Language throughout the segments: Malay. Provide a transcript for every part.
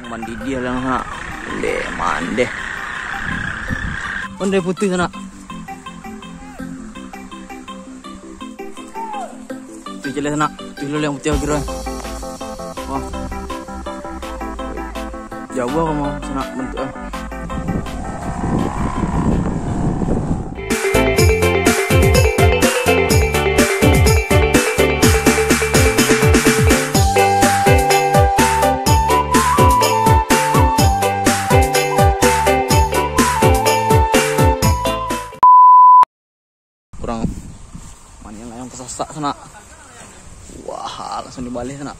Mandi dia lang ha. Mande. Mande putih sana. Itu jelas sana. Itu yang putih lagi. Wah. Jauh kamu sana bentuk. Kurang mana yang kesasak sana. Wah, langsung dibalik sana.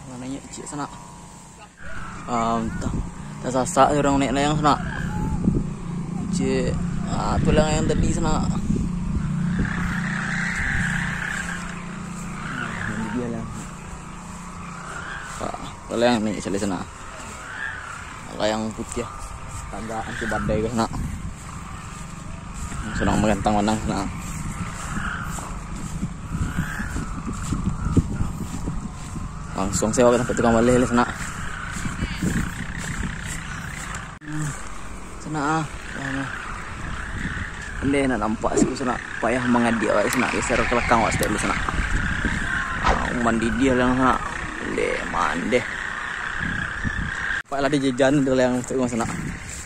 Mananya cik sana. Tersasak orang naik layang sana. Cik, tulang yang tadi sana. Ini dia lah. Tulang ni cari sana. Layang putih ya. Tanda anti badai ke sana. Sedang menggantang menang sana. Langsung sewa ke tukang balik sana. Sana Ande nak nampak sih sana payah mengadik awak sana geser ke belakang awak sekali sana. Mandi dia lah sana. Mande. Pak lari jajan dulu yang tu sana.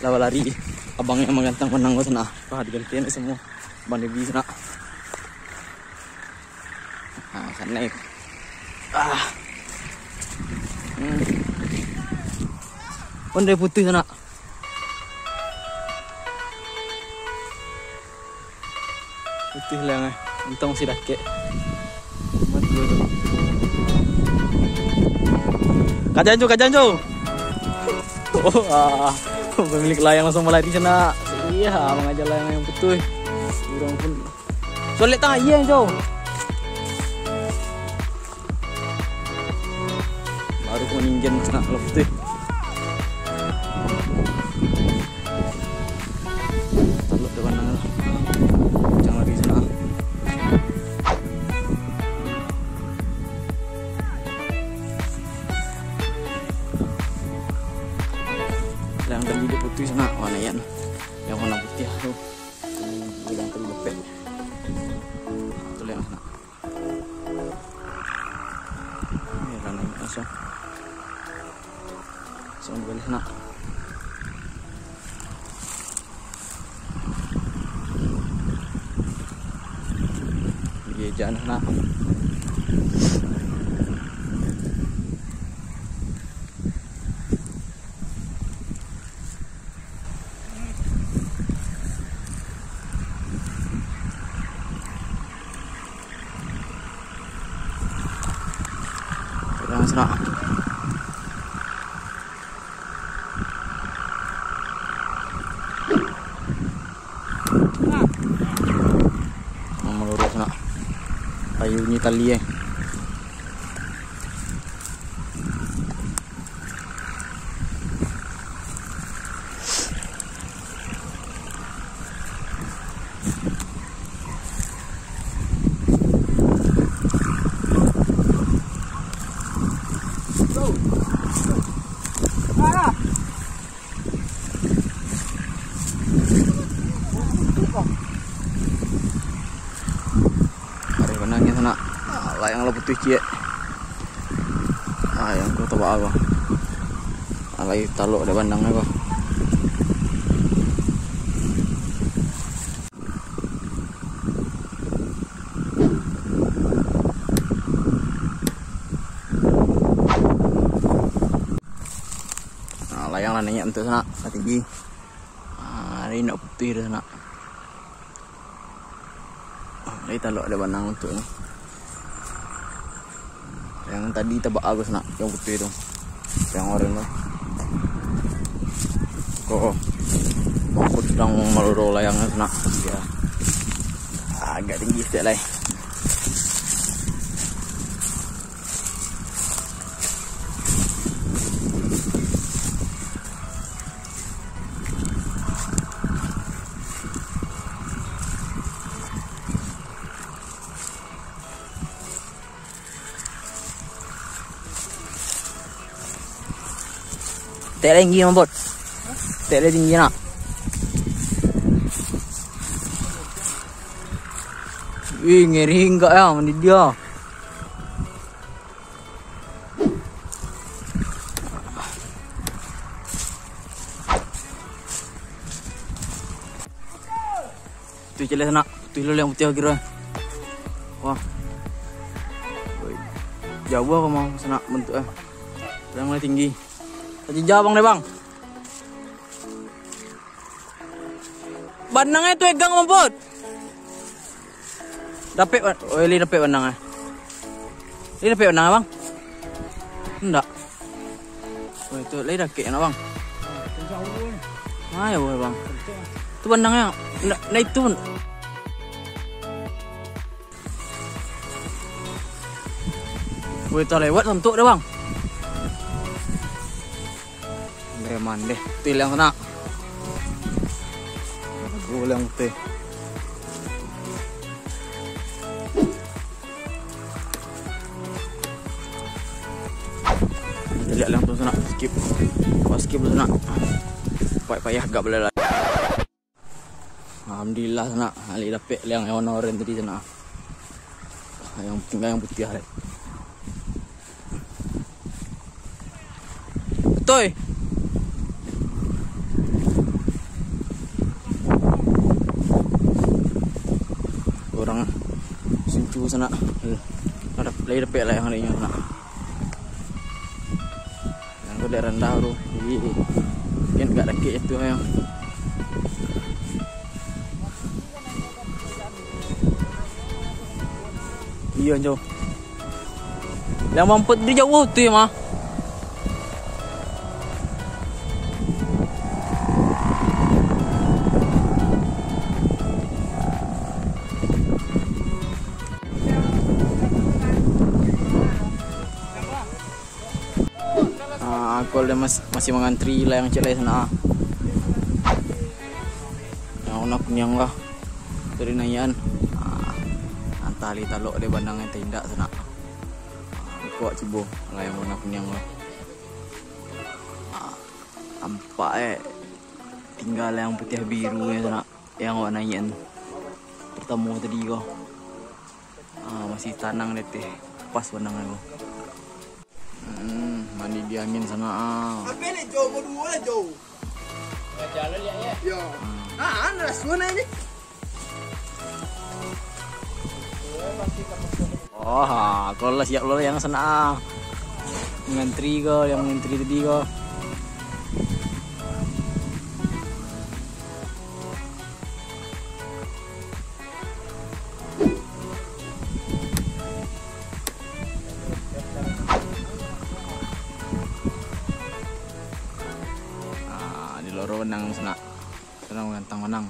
Lawa lari abang yang menggantang menang ke sana. Wah digantiin semua. Bang Debi sana. Kan naik. Pandai putih sana. Putih lah eh. Untung si dakek. Kajanjo. Pemilik layang langsung mulai di sana. Iya, mengajar layang yang putih. Orang pun. Soalnya tengah iya jauh. Baru meninggian sana kalau putih. Teluk depan nang. Jangan lari sana. Yang tadi dia putih sana warna yang warna putih tuh bilang terlepet itu yang sana ini warna langsung balik sana dia jalan sana. Sana. Melurus sana. Kayunya tali Hari benangnya sana. Layang lo putih cie. Yang kau tahu apa? Alai taluk ada bandangnya kau. Layang lah nanya untuk sana tinggi. Ini nak putih dah sana. Ini taluk ada bandang untuk ni. Yang tadi tebak agus nak, yang putih tu, yang oranye tu. Kok aku sedang meluru layangnya sana. Ya, agak tinggi sedikit lah. Tek tinggi mabot. Tek tinggi nak. Wih, ngeri enggak ya mandi dia. Tu jelas nak, tu yang putih kira. Wah. Jauh apa mau sana bentuk yang mulai tinggi. Tadi jauh bang deh bang. Bandangnya tu egang mamput. Dapat, oh ini dapat bandangnya. Ini dapat bandangnya bang? Enggak. Oh itu lagi dapat nak bang. Ayo bang. Itu bandangnya. Nah itu. Wih, tak lewat untuk dah bang. Leman deh, til yang sana. Yang putih. Lihat yang tu sana, skip. Skip sana. Payah agak boleh lah. Alhamdulillah sana, Ali dapat yang warna oranye tadi sana. Yang tinggal yang putih hari. Betul. Orang sentuh sana. Ada lagi dapat lah yang lainnya sana. Yang tu daerah rendah tu. Jadi mungkin enggak deket itu yang. Iya jauh. Yang mampet dia jauh tu ya mah. Aku masih mengantri lah yang celai sana. Yang nak punyang lah dari nayan. Antali talok dia bandangnya tindak sana. Kuat cibo lah yang nak punyang lah. Nampak tinggal yang putih biru ya sana. Yang warna nayan pertama tadi kau. Masih tanang deh teh pas bandangnya kau. Mandi di angin sana. Apa ni jauh berdua lah jauh. Jalan lihat ya. Ya. Anda suana ini. Oh, kalau lah siap lo yang sana. Ngantri kau, yang ngantri tadi kau. Loro menang sana. Sana ngantang menang.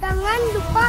Jangan lupa